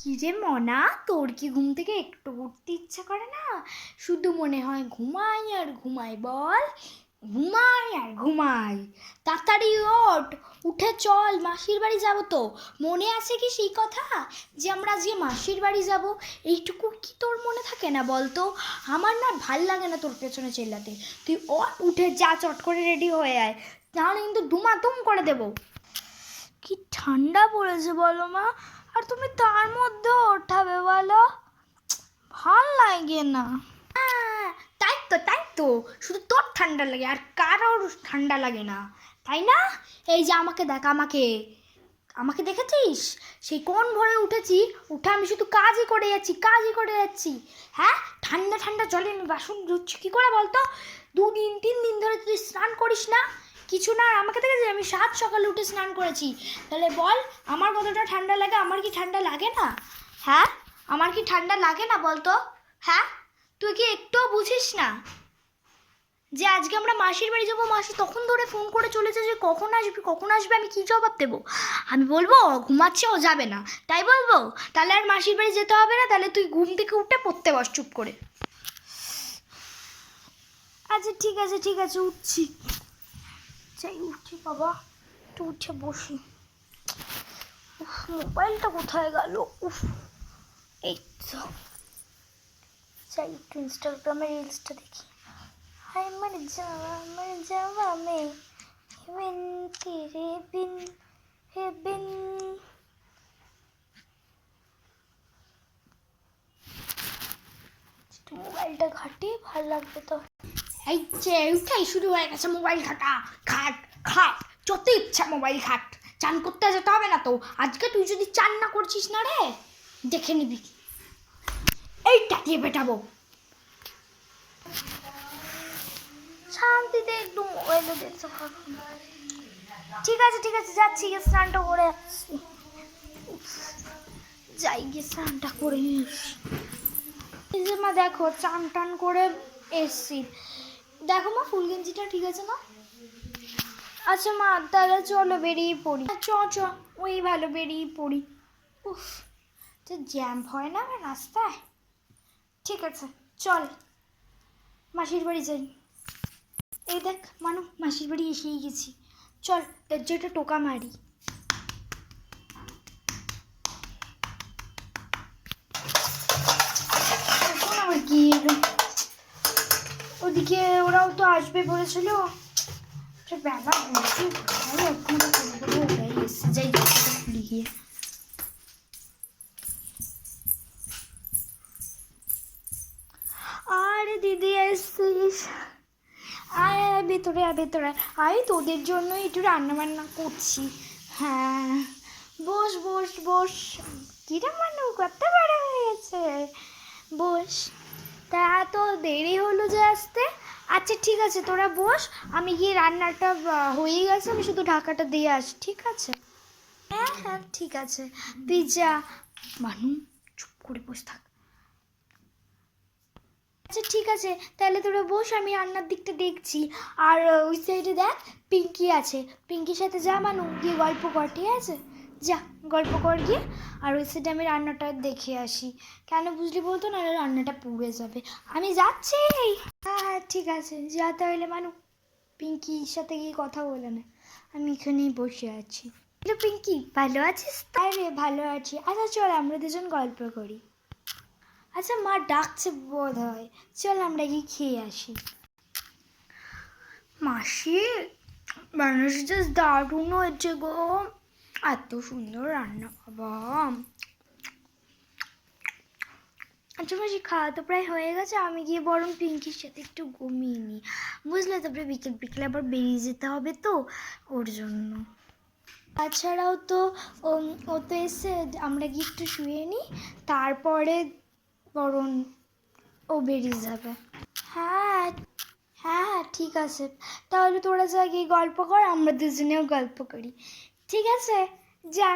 কি রে মনা, তোর কি ঘুম থেকে একটু উঠতে ইচ্ছা করে না? শুধু মনে হয় ঘুমাই আর ঘুমাই। বল, ঘুমাই আর ঘুমাই। তাড়াতাড়ি ওঠ, উঠে চল, মাসির বাড়ি যাব তো। মনে আছে কি সেই কথা যে আমরা আজকে মাসির বাড়ি যাব? এইটুকু কি তোর মনে থাকে না বলতো? আমার না ভাল লাগে না তোর পেছনে চেল্লাতে। তুই ওঠ, উঠে যা, চট করে রেডি হয়ে আয়, তাহলে কিন্তু দুমাতুম করে দেবো। কি ঠান্ডা পড়েছে বলো মা, আর তুমি তার মধ্যে ওঠাবে বলো? ভাল লাগে না। তাই তো শুধু তোর ঠান্ডা লাগে, আর কারোর ঠান্ডা লাগে না, তাই না? এই যে আমাকে দেখ, আমাকে দেখেছিস? সেই কোন ভোরে উঠেছি, উঠে আমি শুধু কাজই করে যাচ্ছি। হ্যাঁ, ঠান্ডা ঠান্ডা জলে আমি বাসন ধুচ্ছি কী করে বলতো? 2 দিন 3 দিন ধরে তুই স্নান করিস না, কিছু না। আমাকে দেখেছিস আমি 7 সকালে উঠে স্নান করেছি। তাহলে বল, আমার কতটা ঠান্ডা লাগে? আমার কি ঠান্ডা লাগে না? হ্যাঁ, আমার কি ঠান্ডা লাগে না বলতো? হ্যাঁ, তুই কি একটুও বুঝিস না যে আজকে আমরা মাসির বাড়ি যাবো? মাসি তখন ধরে ফোন করে চলেছে যে কখন আসবে। আমি কি জবাব দেবো? আমি বলবো ঘুমাচ্ছে, ও যাবে না, তাই বলবো? তাহলে আর মাসির বাড়ি যেতে হবে না, তাহলে তুই ঘুম থেকে উঠে পড়তে বস চুপ করে। আচ্ছা ঠিক আছে উঠছি, উঠছি বাবা, একটু উঠে বসি। মোবাইলটা কোথায় গেল? এই তো, একটু ইনস্টাগ্রামে রিলসটা দেখি। हाय मर जावा मैं बिन तेरे बिन है बिन। মোবাইলটা ঘাটি, ভালো লাগবে তো। এই যে উঠাই শুরু হয়ে গেছে মোবাইল ঘাটা। খাট যত ইচ্ছা মোবাইল ঘাট, চান করতে যেতে হবে না তো আজকে? তুই যদি চান না করছিস না রে, দেখে নিবি এইটা দিয়ে পেটাবো। শান্তিতে একটু মোবাইলে দেখতে পারবো। ঠিক আছে যাচ্ছি, স্নানটা করে আসছি। যাই গিয়ে স্নানটা করে নিয়ে আসি। এই যে মা দেখো, চান টান করে এসছি। দেখো মা, ফুল গেঞ্জিটা ঠিক আছে না? আচ্ছা মা, তাহলে চলো বেরিয়ে পড়ি। চ ওই ভালো, বেরিয়ে পড়ি। উফ, তো জ্যাম হয় না রাস্তায়। ঠিক আছে চল, মাসির বাড়ি যাই। এই দেখ মানু, মাসির বাড়ি এসেই গেছি। চল যেটা টোকা মারি। কি ওদিকে ওরাও তো আসবে বলেছিল। বাবা বলছি যাই খুলি গিয়ে। আরে দিদি এসছিস, আয় ভেতরে আয়, তোদের জন্য একটু রান্না বান্না করছি। হ্যাঁ, বস। কিরে মানু, কত বড় হয়ে গেছে, বস। তা এত দেরি হলো যে আসতে? আচ্ছা ঠিক আছে তোরা বস, আমি গিয়ে রান্নাটা হয়ে গেছে, আমি শুধু ঢাকাটা দিয়ে আসি, ঠিক আছে? হ্যাঁ ঠিক আছে, তুই যা। মানু চুপ করে বসে থাক। আচ্ছা ঠিক আছে, তাহলে তোরা বস, আমি রান্নার দিকটা দেখছি। আর ওই সাইডে দেখ পিঙ্কি আছে, পিঙ্কির সাথে যা মানু, গিয়ে গল্প কর, ঠিক আছে? যা গল্প কর গিয়ে। আর ওই সাইডে আমি রান্নাটা দেখে আসি, কেন বুঝলি বলতো, না রান্নাটা পুড়ে যাবে। আমি যাচ্ছি। হ্যাঁ ঠিক আছে, যা তাহলে মানু, পিঙ্কির সাথে গিয়ে কথা বলে না, আমি এখানেই বসে আছি। পিঙ্কি ভালো আছিস? আরে ভালো আছি। আচ্ছা চল আমরা দুজন গল্প করি। আচ্ছা মা ডাকছে বোধ হয়, চল আমরা গিয়ে খেয়ে আসি। মাসি, মানুষ জাস্ট দারুণ হয়েছে গো, এত সুন্দর রান্না বাবা। আচ্ছা মাসি, খাওয়া তো প্রায় হয়ে গেছে, আমি গিয়ে বরং পিঙ্কির সাথে একটু ঘুমিয়ে নিই, বুঝলে? তারপরে বিকেলে আবার বেরিয়ে যেতে হবে তো, ওর জন্য। তাছাড়াও তো ও তো এসে, আমরা গিয়ে একটু শুয়ে নিই, তারপরে বরং ও বেরিয়ে যাবে। হ্যাঁ ঠিক আছে, তাহলে তোরা যা গিয়ে গল্প কর, আমরা দুজনেও গল্প করি, ঠিক আছে? যা।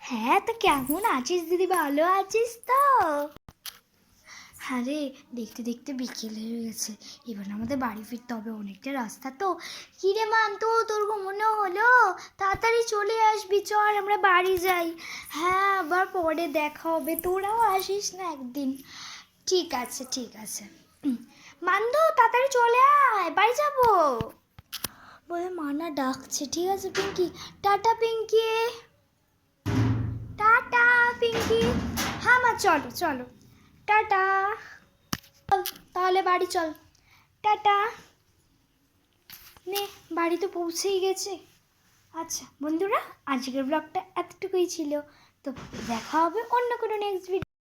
হ্যাঁ, তো কেমন আছিস দিদি, ভালো আছিস তো? হ্যাঁ রে, দেখতে দেখতে বিকেল হয়ে গেছে, এবার আমাদের বাড়ি ফিরতে হবে, অনেকটা রাস্তা তো। কিরে মান্তু, তোর ঘুমোনো হলো? তাড়াতাড়ি চলে আসবি, চল আমরা বাড়ি যাই। হ্যাঁ, আবার আবার পরে দেখা হবে, তোরাও আসিস না একদিন। ঠিক আছে ঠিক আছে। মান্দু তাড়াতাড়ি চলে আয়, বাড়ি যাবো। বলে মানা ডাকছে। ঠিক আছে পিঙ্কি, টাটা পিঙ্কি, টাটা পিঙ্কি। হ্যাঁ মা চলো চলো, টাটা। চল তাহলে বাড়ি চল, টাটা। নে বাড়ি তো পৌঁছেই গেছে। আচ্ছা বন্ধুরা, আজকের ব্লগটা এতটুকুই ছিল। তো দেখা হবে অন্য কোনো নেক্সট ভিডিও।